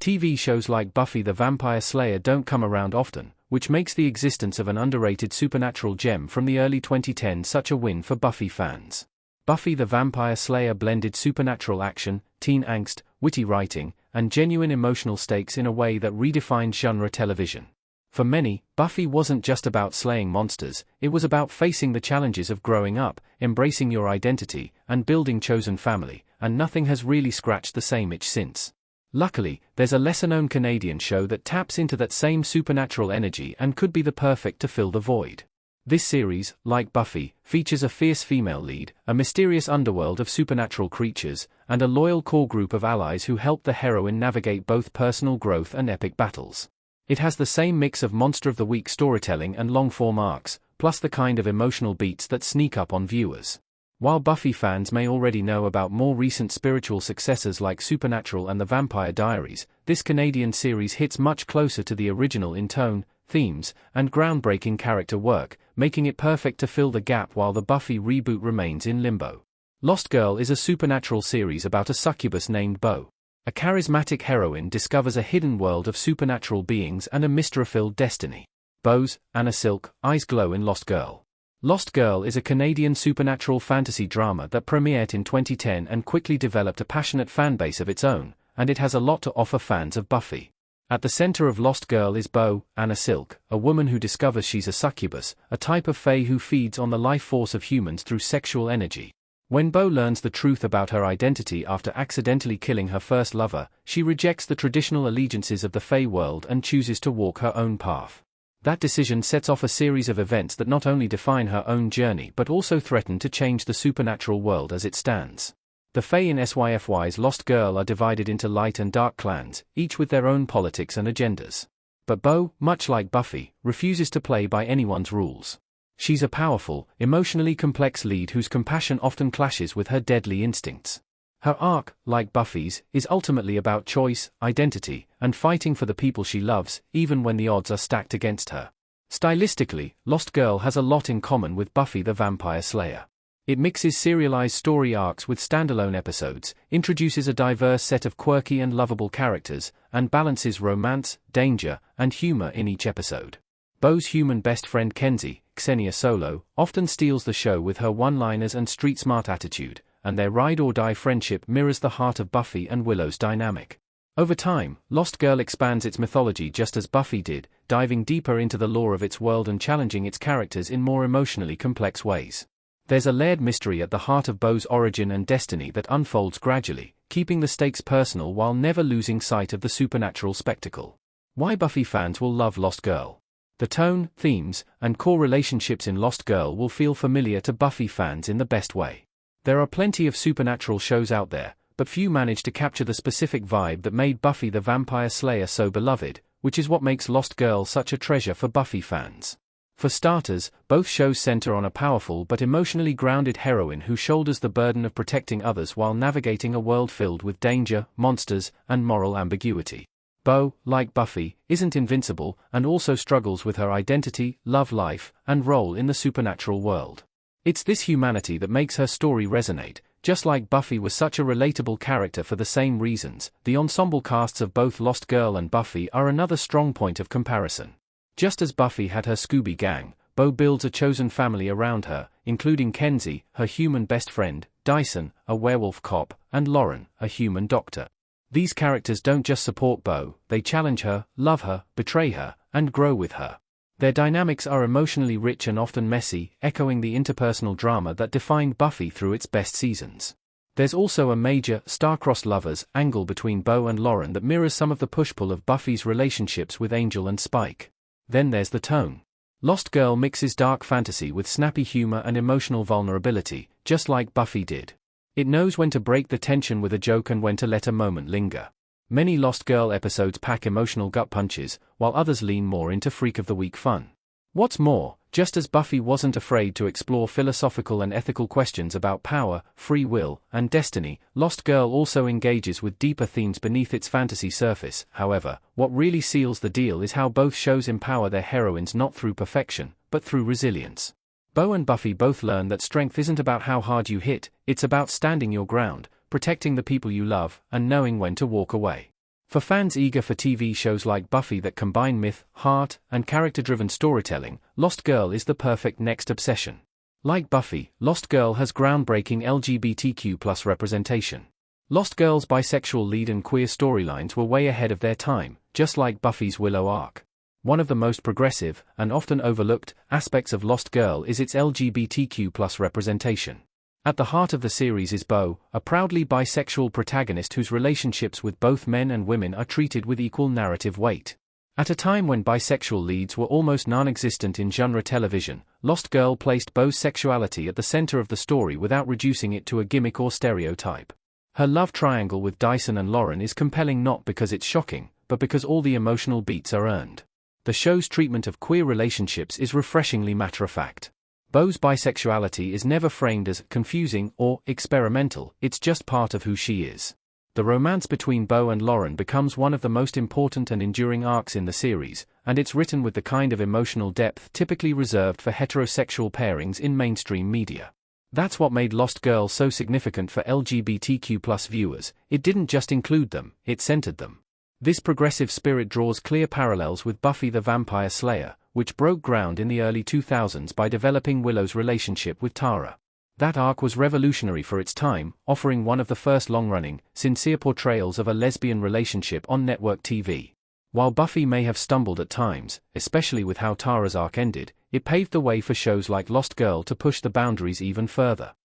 TV shows like Buffy the Vampire Slayer don't come around often, which makes the existence of an underrated supernatural gem from the early 2010s such a win for Buffy fans. Buffy the Vampire Slayer blended supernatural action, teen angst, witty writing, and genuine emotional stakes in a way that redefined genre television. For many, Buffy wasn't just about slaying monsters, it was about facing the challenges of growing up, embracing your identity, and building chosen family, and nothing has really scratched the same itch since. Luckily, there's a lesser-known Canadian show that taps into that same supernatural energy and could be the perfect to fill the void. This series, like Buffy, features a fierce female lead, a mysterious underworld of supernatural creatures, and a loyal core group of allies who help the heroine navigate both personal growth and epic battles. It has the same mix of Monster of the Week storytelling and long-form arcs, plus the kind of emotional beats that sneak up on viewers. While Buffy fans may already know about more recent spiritual successors like Supernatural and The Vampire Diaries, this Canadian series hits much closer to the original in tone, themes, and groundbreaking character work, making it perfect to fill the gap while the Buffy reboot remains in limbo. Lost Girl is a supernatural series about a succubus named Bo. A charismatic heroine discovers a hidden world of supernatural beings and a mystery-filled destiny. Bo's Anna Silk eyes glow in Lost Girl. Lost Girl is a Canadian supernatural fantasy drama that premiered in 2010 and quickly developed a passionate fanbase of its own, and it has a lot to offer fans of Buffy. At the center of Lost Girl is Bo, Anna Silk, a woman who discovers she's a succubus, a type of fae who feeds on the life force of humans through sexual energy. When Bo learns the truth about her identity after accidentally killing her first lover, she rejects the traditional allegiances of the fae world and chooses to walk her own path. That decision sets off a series of events that not only define her own journey but also threaten to change the supernatural world as it stands. The fae in SYFY's Lost Girl are divided into light and dark clans, each with their own politics and agendas. But Bo, much like Buffy, refuses to play by anyone's rules. She's a powerful, emotionally complex lead whose compassion often clashes with her deadly instincts. Her arc, like Buffy's, is ultimately about choice, identity, and fighting for the people she loves, even when the odds are stacked against her. Stylistically, Lost Girl has a lot in common with Buffy the Vampire Slayer. It mixes serialized story arcs with standalone episodes, introduces a diverse set of quirky and lovable characters, and balances romance, danger, and humor in each episode. Bo's human best friend Kenzie, Xenia Solo, often steals the show with her one-liners and street-smart attitude, and their ride-or-die friendship mirrors the heart of Buffy and Willow's dynamic. Over time, Lost Girl expands its mythology just as Buffy did, diving deeper into the lore of its world and challenging its characters in more emotionally complex ways. There's a layered mystery at the heart of Bo's origin and destiny that unfolds gradually, keeping the stakes personal while never losing sight of the supernatural spectacle. Why Buffy fans will love Lost Girl. The tone, themes, and core relationships in Lost Girl will feel familiar to Buffy fans in the best way. There are plenty of supernatural shows out there, but few manage to capture the specific vibe that made Buffy the Vampire Slayer so beloved, which is what makes Lost Girl such a treasure for Buffy fans. For starters, both shows center on a powerful but emotionally grounded heroine who shoulders the burden of protecting others while navigating a world filled with danger, monsters, and moral ambiguity. Bo, like Buffy, isn't invincible and also struggles with her identity, love life, and role in the supernatural world. It's this humanity that makes her story resonate. Just like Buffy was such a relatable character for the same reasons, the ensemble casts of both Lost Girl and Buffy are another strong point of comparison. Just as Buffy had her Scooby Gang, Bo builds a chosen family around her, including Kenzie, her human best friend, Dyson, a werewolf cop, and Lauren, a human doctor. These characters don't just support Bo, they challenge her, love her, betray her, and grow with her. Their dynamics are emotionally rich and often messy, echoing the interpersonal drama that defined Buffy through its best seasons. There's also a major, star-crossed lovers angle between Bo and Lauren that mirrors some of the push-pull of Buffy's relationships with Angel and Spike. Then there's the tone. Lost Girl mixes dark fantasy with snappy humor and emotional vulnerability, just like Buffy did. It knows when to break the tension with a joke and when to let a moment linger. Many Lost Girl episodes pack emotional gut punches, while others lean more into Freak of the Week fun. What's more, just as Buffy wasn't afraid to explore philosophical and ethical questions about power, free will, and destiny, Lost Girl also engages with deeper themes beneath its fantasy surface. However, what really seals the deal is how both shows empower their heroines not through perfection, but through resilience. Bo and Buffy both learn that strength isn't about how hard you hit, it's about standing your ground, protecting the people you love, and knowing when to walk away. For fans eager for TV shows like Buffy that combine myth, heart, and character-driven storytelling, Lost Girl is the perfect next obsession. Like Buffy, Lost Girl has groundbreaking LGBTQ+ representation. Lost Girl's bisexual lead and queer storylines were way ahead of their time, just like Buffy's Willow arc. One of the most progressive, and often overlooked, aspects of Lost Girl is its LGBTQ+ representation. At the heart of the series is Bo, a proudly bisexual protagonist whose relationships with both men and women are treated with equal narrative weight. At a time when bisexual leads were almost non-existent in genre television, Lost Girl placed Bo's sexuality at the center of the story without reducing it to a gimmick or stereotype. Her love triangle with Dyson and Lauren is compelling not because it's shocking, but because all the emotional beats are earned. The show's treatment of queer relationships is refreshingly matter-of-fact. Bo's bisexuality is never framed as confusing or experimental, it's just part of who she is. The romance between Bo and Lauren becomes one of the most important and enduring arcs in the series, and it's written with the kind of emotional depth typically reserved for heterosexual pairings in mainstream media. That's what made Lost Girl so significant for LGBTQ+ viewers. It didn't just include them, it centered them. This progressive spirit draws clear parallels with Buffy the Vampire Slayer, which broke ground in the early 2000s by developing Willow's relationship with Tara. That arc was revolutionary for its time, offering one of the first long-running, sincere portrayals of a lesbian relationship on network TV. While Buffy may have stumbled at times, especially with how Tara's arc ended, it paved the way for shows like Lost Girl to push the boundaries even further.